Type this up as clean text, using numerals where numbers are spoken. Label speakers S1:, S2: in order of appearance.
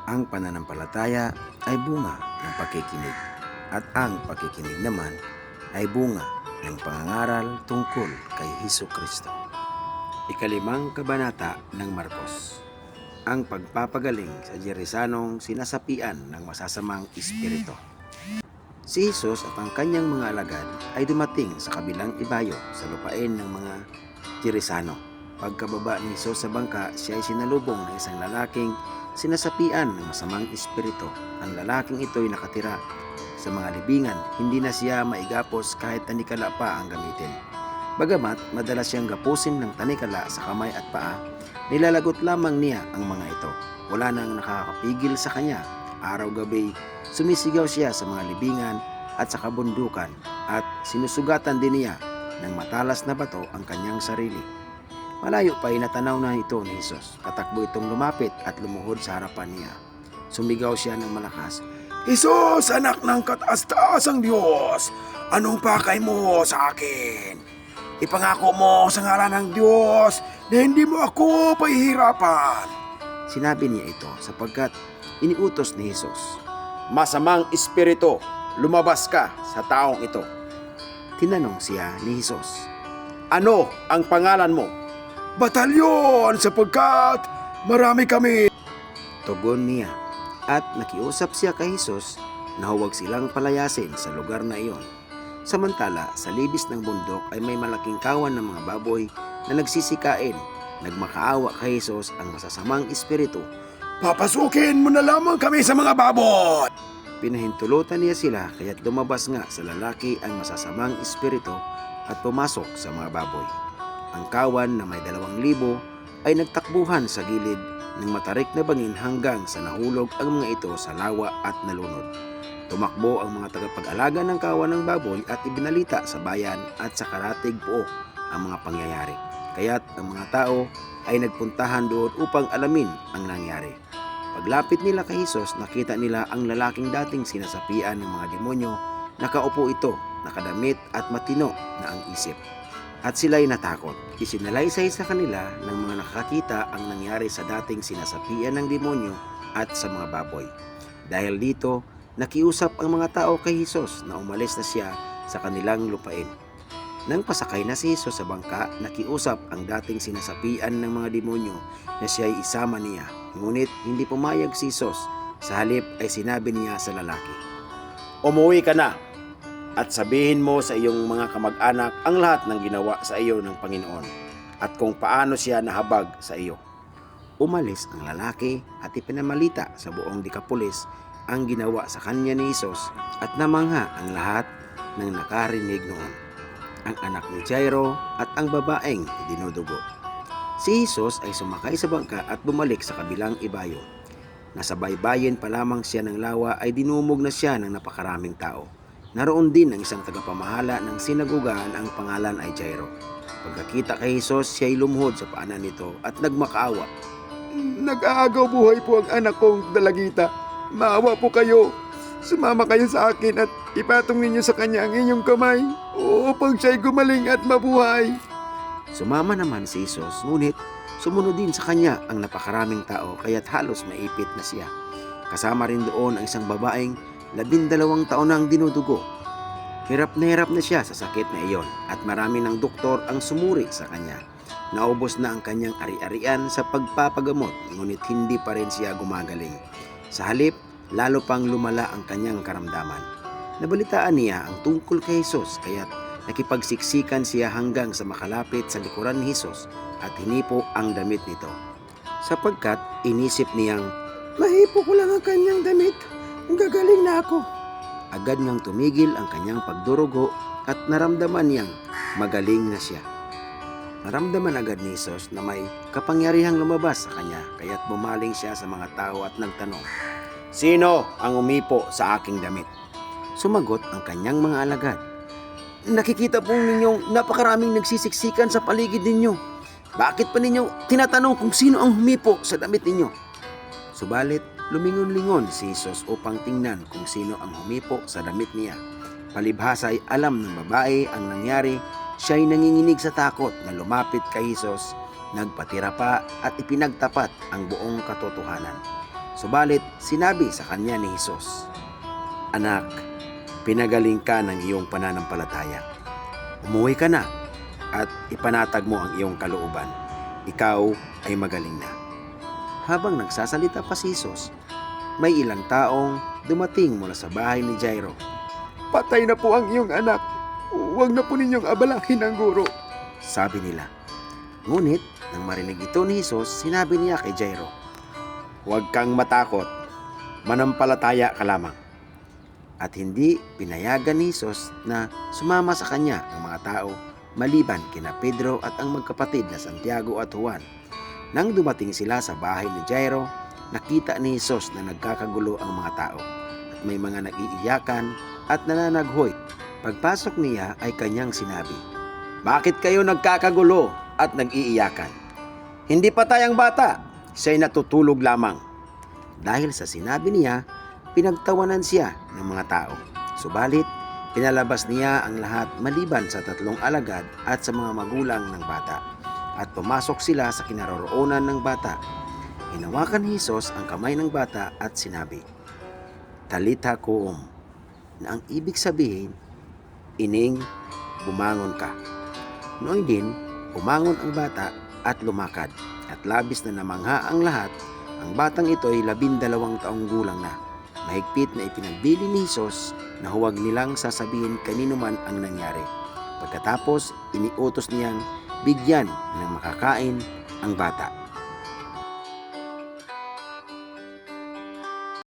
S1: Ang pananampalataya ay bunga ng pakikinig at ang pakikinig naman ay bunga ng pangangaral tungkol kay Hesus Kristo. Ikalimang kabanata ng Marcos. Ang pagpapagaling sa Gerisanong sinasapian ng masasamang espiritu. Si Hesus at ang kanyang mga alagad ay dumating sa kabilang ibayo sa lupain ng mga Gerisano. Pagkababa ni Hesus sa bangka, siya ay sinalubong ng isang lalaking sinasapian ng masamang espiritu. Ang lalaking ito ay nakatira sa mga libingan, hindi na siya maigapos kahit tanikala pa ang gamitin. Bagamat madalas siyang gapusin ng tanikala sa kamay at paa, nilalagot lamang niya ang mga ito. Wala nang nakakapigil sa kanya. Araw-gabi, sumisigaw siya sa mga libingan at sa kabundukan at sinusugatan din niya ng matalas na bato ang kanyang sarili. Malayo pa ay natanaw na ito ni Hesus. Patakbo itong lumapit at lumuhod sa harapan niya. Sumigaw siya ng malakas, "Hesus, anak ng kataas-taasang Diyos! Anong pakay mo sa akin? Ipangako mo sa ngalan ng Diyos na hindi mo ako pahihirapan." Sinabi niya ito sapagkat iniutos ni Hesus, "Masamang espiritu, lumabas ka sa taong ito." Tinanong siya ni Hesus, "Ano ang pangalan mo?" "Batalyon, sapagkat marami kami," tugon niya. At nakiusap siya kay Hesus na huwag silang palayasin sa lugar na iyon. Samantala, sa libis ng bundok ay may malaking kawan ng mga baboy na nagsisikain. Nagmakaawa kay Hesus ang masasamang espiritu. "Papasukin mo na lamang kami sa mga baboy!" Pinahintulutan niya sila kaya't lumabas nga sa lalaki ang masasamang espiritu at pumasok sa mga baboy. Ang kawan na may 2,000 ay nagtakbuhan sa gilid ng matarik na bangin hanggang sa nahulog ang mga ito sa lawa at nalunod. Tumakbo ang mga tagapag-alaga ng kawan ng baboy at ibinalita sa bayan at sa karatig buo ang mga pangyayari. Kaya't ang mga tao ay nagpuntahan doon upang alamin ang nangyari. Paglapit nila kay Hesus, nakita nila ang lalaking dating sinasapian ng mga demonyo. Nakaupo ito, nakadamit at matino na ang isip. At sila'y natakot. Isinalaysay sa kanila ng mga nakakita ang nangyari sa dating sinasapian ng demonyo at sa mga baboy. Dahil dito, nakiusap ang mga tao kay Hesus na umalis na siya sa kanilang lupain. Nang pasakay na si Hesus sa bangka, nakiusap ang dating sinasapian ng mga demonyo na siya ay isama niya. Ngunit hindi pumayag si Hesus. Sa halip ay sinabi niya sa lalaki, "Umuwi ka na at sabihin mo sa iyong mga kamag-anak ang lahat ng ginawa sa iyo ng Panginoon at kung paano siya nahabag sa iyo." Umalis ang lalaki at ipinamalita sa buong Decapolis ang ginawa sa kanya ni Hesus at namangha ang lahat ng nakarinig noon, ang anak ni Jairo at ang babaeng dinudugo. Si Hesus ay sumakay sa bangka at bumalik sa kabilang ibayo. Nasa baybayin pa lamang siya ng lawa ay dinumog na siya ng napakaraming tao. Naroon din ang isang tagapamahala ng sinagugaan, ang pangalan ay Jairo. Pagkakita kay Hesus, siya ay lumuhod sa paanan nito at nagmakaawa. "Nag-aagaw buhay po ang anak kong dalagita. Maawa po kayo. Sumama kayo sa akin at ipatong ninyo sa kanya ang inyong kamay upang siya'y gumaling at mabuhay." Sumama naman si Hesus, ngunit sumunod din sa kanya ang napakaraming tao kaya't halos maipit na siya. Kasama rin doon ang isang babaeng 12 taon nang dinudugo. Hirap na siya sa sakit na iyon at marami ng doktor ang sumuri sa kanya. Naubos na ang kanyang ari-arian sa pagpapagamot, ngunit hindi pa rin siya gumagaling. Sa halip, lalo pang lumala ang kanyang karamdaman. Nabalitaan niya ang tungkol kay Hesus kaya't nakipagsiksikan siya hanggang sa makalapit sa likuran ni Hesus at hinipo ang damit nito. Sapagkat inisip niyang, "Mahipo ko lang ang kanyang damit, gagaling na ako." Agad ngang tumigil ang kanyang pagdurugo at naramdaman niyang magaling na siya. Naramdaman agad ni Hesus na may kapangyarihang lumabas sa kanya kaya't bumaling siya sa mga tao at nagtanong, "Sino ang umipo sa aking damit?" Sumagot ang kanyang mga alagad, "Nakikita po ninyong napakaraming nagsisiksikan sa paligid ninyo. Bakit pa ninyo tinatanong kung sino ang humipo sa damit ninyo?" Subalit, lumingon-lingon si Hesus upang tingnan kung sino ang humipo sa damit niya. Palibhasa ay alam ng babae ang nangyari. Siya ay nanginginig sa takot na lumapit kay Hesus, nagpatira pa at ipinagtapat ang buong katotohanan. Subalit sinabi sa kanya ni Hesus, "Anak, pinagaling ka ng iyong pananampalataya. Umuwi ka na at ipanatag mo ang iyong kalooban. Ikaw ay magaling na." Habang nagsasalita pa si Hesus, may ilang taong dumating mula sa bahay ni Jairo.
S2: Patay na po ang iyong anak. Huwag na po ninyong abalahin ang guro.
S1: Sabi nila. Ngunit nang marinig ito ni Hesus, sinabi niya kay Jairo, "Huwag kang matakot, manampalataya ka lamang." At hindi pinayagan ni Hesus na sumama sa kanya ang mga tao maliban kina Pedro at ang magkapatid na Santiago at Juan. Nang dumating sila sa bahay ni Jairo, nakita ni Hesus na nagkakagulo ang mga tao at may mga nag-iiyakan at nananaghoy. Pagpasok niya ay kanyang sinabi, "Bakit kayo nagkakagulo at nag-iiyakan? Hindi patay ang bata, siya'y natutulog lamang." Dahil sa sinabi niya, pinagtawanan siya ng mga tao. Subalit, pinalabas niya ang lahat maliban sa 3 alagad at sa mga magulang ng bata. At pumasok sila sa kinaroroonan ng bata. Hinawakan ni Hesus ang kamay ng bata at sinabi, "Talitha koum," na ang ibig sabihin, "Ining, bumangon ka." Noon din, umangon ang bata at lumakad, at labis na namangha ang lahat. Ang batang ito ay 12 taong gulang na. Mahigpit na ipinagbili ni Hesus na huwag nilang sasabihin kanino man ang nangyari. Pagkatapos, iniutos niyang bigyan ng makakain ang bata.